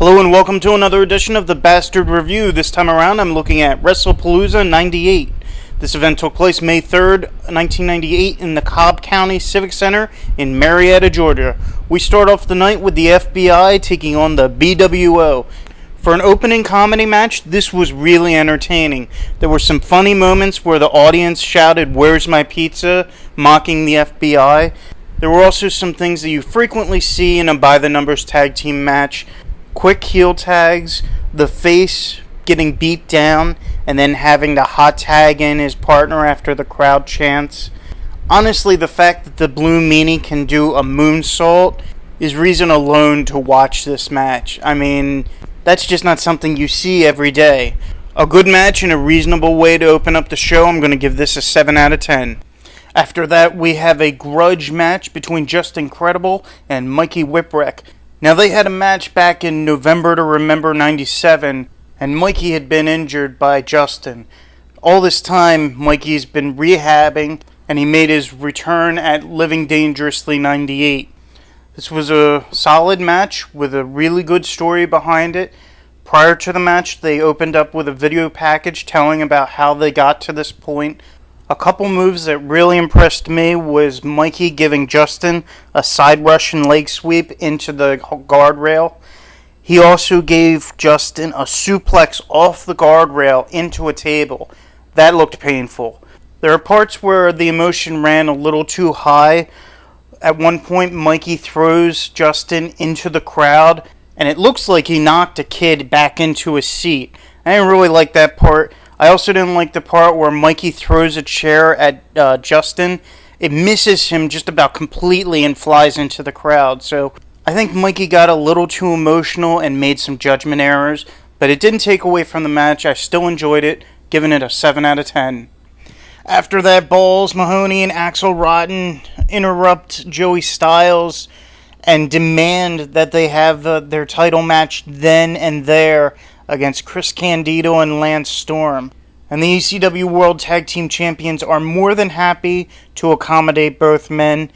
Hello and welcome to another edition of the Bastard Review. This time around I'm looking at Wrestlepalooza 98. This event took place May 3rd, 1998 in the Cobb County Civic Center in Marietta, Georgia. We start off the night with the FBI taking on the BWO. For an opening comedy match, this was really entertaining. There were some funny moments where the audience shouted, "Where's my pizza?" mocking the FBI. There were also some things that you frequently see in a by-the-numbers tag team match. Quick heel tags, the face getting beat down, and then having to hot tag in his partner after the crowd chants. Honestly, the fact that the Blue Meanie can do a moonsault is reason alone to watch this match. I mean, that's just not something you see every day. A good match and a reasonable way to open up the show. I'm going to give this a 7 out of 10. After that, we have a grudge match between Just Incredible and Mikey Whipwreck. Now, they had a match back in November to Remember 97, and Mikey had been injured by Justin. All this time, Mikey's been rehabbing, and he made his return at Living Dangerously 98. This was a solid match with a really good story behind it. Prior to the match, they opened up with a video package telling about how they got to this point. A couple moves that really impressed me was Mikey giving Justin a side Russian leg sweep into the guardrail. He also gave Justin a suplex off the guardrail into a table. That looked painful. There are parts where the emotion ran a little too high. At one point, Mikey throws Justin into the crowd, and it looks like he knocked a kid back into his seat. I didn't really like that part. I also didn't like the part where Mikey throws a chair at Justin. It misses him just about completely and flies into the crowd. So I think Mikey got a little too emotional and made some judgment errors, but it didn't take away from the match. I still enjoyed it, giving it a 7 out of 10. After that, Balls Mahoney and Axel Rotten interrupt Joey Styles and demand that they have their title match then and there against Chris Candido and Lance Storm. And the ECW World Tag Team Champions are more than happy to accommodate both men,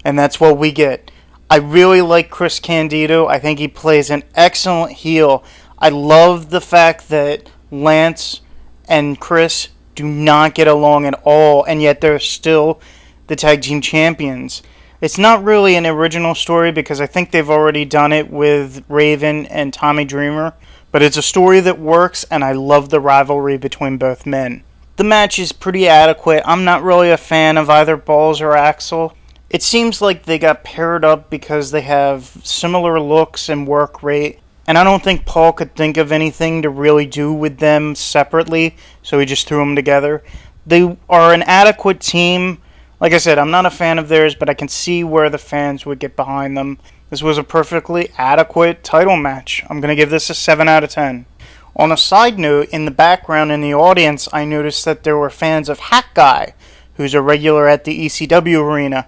and that's what we get. I really like Chris Candido. I think he plays an excellent heel. I love the fact that Lance and Chris do not get along at all, and yet they're still the Tag Team Champions. It's not really an original story because I think they've already done it with Raven and Tommy Dreamer. But it's a story that works, and I love the rivalry between both men. The match is pretty adequate. I'm not really a fan of either Balls or Axel. It seems like they got paired up because they have similar looks and work rate, and I don't think Paul could think of anything to really do with them separately, so he just threw them together. They are an adequate team. Like I said, I'm not a fan of theirs, but I can see where the fans would get behind them. This was a perfectly adequate title match. I'm going to give this a 7 out of 10. On a side note, in the background in the audience, I noticed that there were fans of Hack Guy, who's a regular at the ECW arena.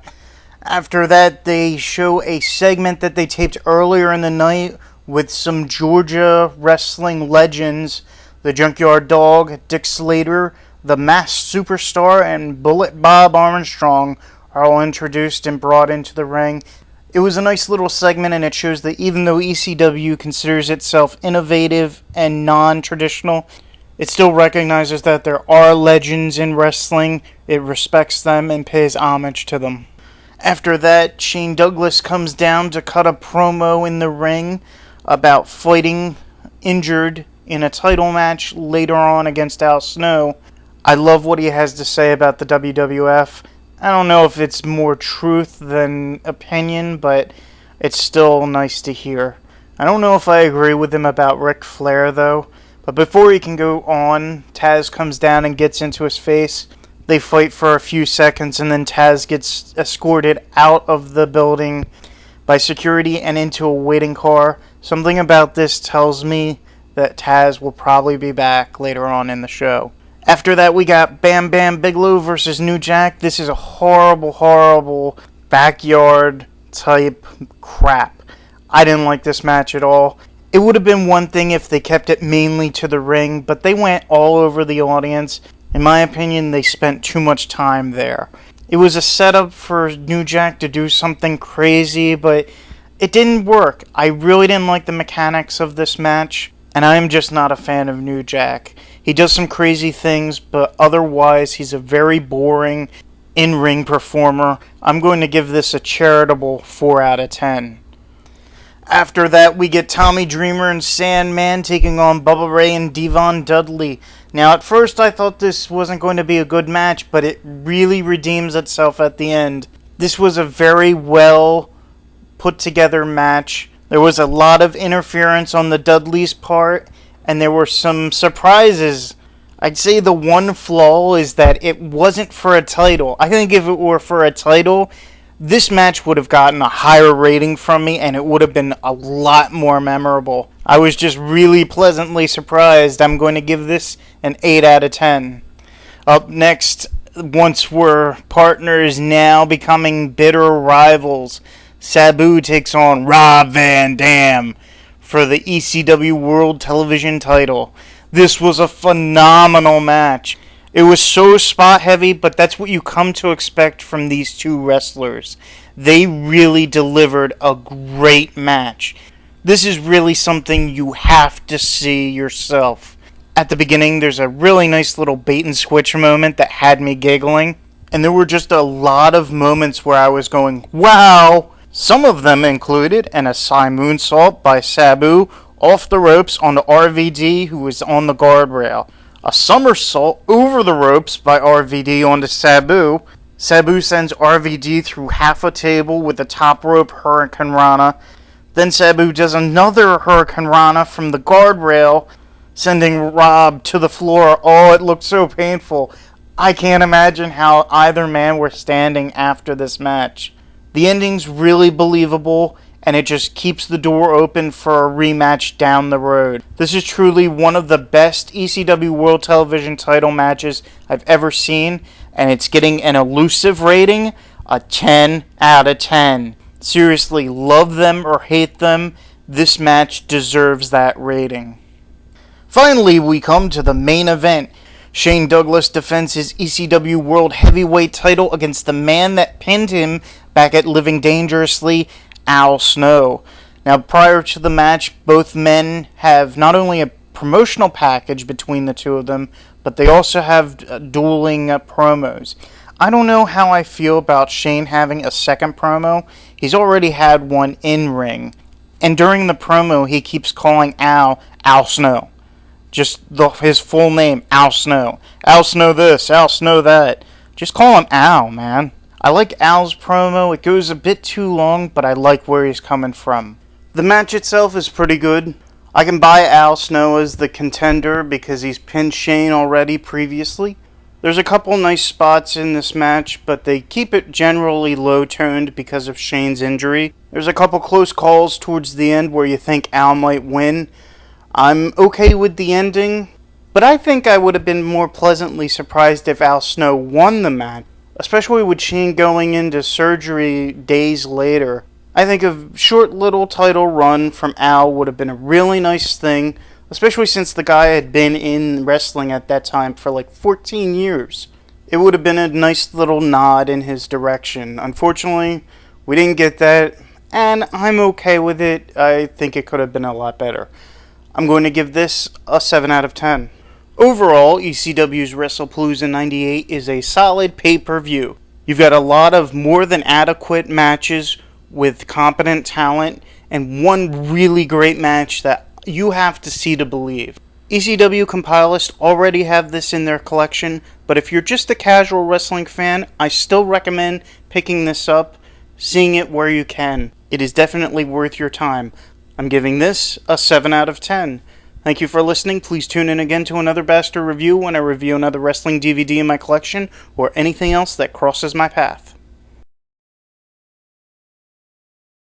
After that, they show a segment that they taped earlier in the night with some Georgia wrestling legends. The Junkyard Dog, Dick Slater, the Masked Superstar, and Bullet Bob Armstrong are all introduced and brought into the ring. It was a nice little segment, and it shows that even though ECW considers itself innovative and non-traditional, it still recognizes that there are legends in wrestling, it respects them, and pays homage to them. After that, Shane Douglas comes down to cut a promo in the ring about fighting injured in a title match later on against Al Snow. I love what he has to say about the WWF. I don't know if it's more truth than opinion, but it's still nice to hear. I don't know if I agree with him about Ric Flair, though. But before he can go on, Taz comes down and gets into his face. They fight for a few seconds, and then Taz gets escorted out of the building by security and into a waiting car. Something about this tells me that Taz will probably be back later on in the show. After that, we got Bam Bam Bigelow versus New Jack. This is a horrible, horrible backyard type crap. I didn't like this match at all. It would have been one thing if they kept it mainly to the ring, but they went all over the audience. In my opinion, they spent too much time there. It was a setup for New Jack to do something crazy, but It didn't work. I really didn't like the mechanics of this match, and I am just not a fan of New Jack. He does some crazy things, but otherwise he's a very boring in-ring performer. I'm going to give this a charitable 4 out of 10. After that, we get Tommy Dreamer and Sandman taking on Bubba Ray and Devon Dudley. Now, at first I thought this wasn't going to be a good match, but it really redeems itself at the end. This was a very well put together match. There was a lot of interference on the Dudleys' part, and there were some surprises. I'd say the one flaw is that it wasn't for a title. I think if it were for a title, this match would have gotten a higher rating from me, and it would have been a lot more memorable. I was just really pleasantly surprised. I'm going to give this an 8 out of 10. Up next, once we're partners, now becoming bitter rivals, Sabu takes on Rob Van Dam for the ECW World Television title. This was a phenomenal match. It was so spot heavy, but that's what you come to expect from these two wrestlers. They really delivered a great match. This is really something you have to see yourself. At the beginning, there's a really nice little bait and switch moment that had me giggling. And there were just a lot of moments where I was going, wow! Some of them included an Asai moonsault by Sabu off the ropes onto RVD, who was on the guardrail. A somersault over the ropes by RVD onto Sabu. Sabu sends RVD through half a table with a top rope Hurricane Rana. Then Sabu does another Hurricane Rana from the guardrail, sending Rob to the floor. Oh, it looked so painful. I can't imagine how either man were standing after this match. The ending's really believable, and it just keeps the door open for a rematch down the road. This is truly one of the best ECW World Television title matches I've ever seen, and it's getting an elusive rating, a 10 out of 10. Seriously, love them or hate them, this match deserves that rating. Finally, we come to the main event. Shane Douglas defends his ECW World Heavyweight title against the man that pinned him back at Living Dangerously, Al Snow. Now, prior to the match, both men have not only a promotional package between the two of them, but they also have dueling promos. I don't know how I feel about Shane having a second promo. He's already had one in-ring. And during the promo, he keeps calling Al Snow. Just his full name, Al Snow. Al Snow this, Al Snow that. Just call him Al, man. I like Al's promo. It goes a bit too long, but I like where he's coming from. The match itself is pretty good. I can buy Al Snow as the contender because he's pinned Shane already previously. There's a couple nice spots in this match, but they keep it generally low-toned because of Shane's injury. There's a couple close calls towards the end where you think Al might win. I'm okay with the ending, but I think I would have been more pleasantly surprised if Al Snow won the match, especially with Shane going into surgery days later. I think a short little title run from Al would have been a really nice thing, especially since the guy had been in wrestling at that time for like 14 years. It would have been a nice little nod in his direction. Unfortunately, we didn't get that, and I'm okay with it. I think it could have been a lot better. I'm going to give this a 7 out of 10. Overall, ECW's Wrestlepalooza 98 is a solid pay-per-view. You've got a lot of more than adequate matches with competent talent, and one really great match that you have to see to believe. ECW compilists already have this in their collection, but if you're just a casual wrestling fan, I still recommend picking this up, seeing it where you can. It is definitely worth your time. I'm giving this a 7 out of 10. Thank you for listening. Please tune in again to another Bastard Review when I review another wrestling DVD in my collection or anything else that crosses my path.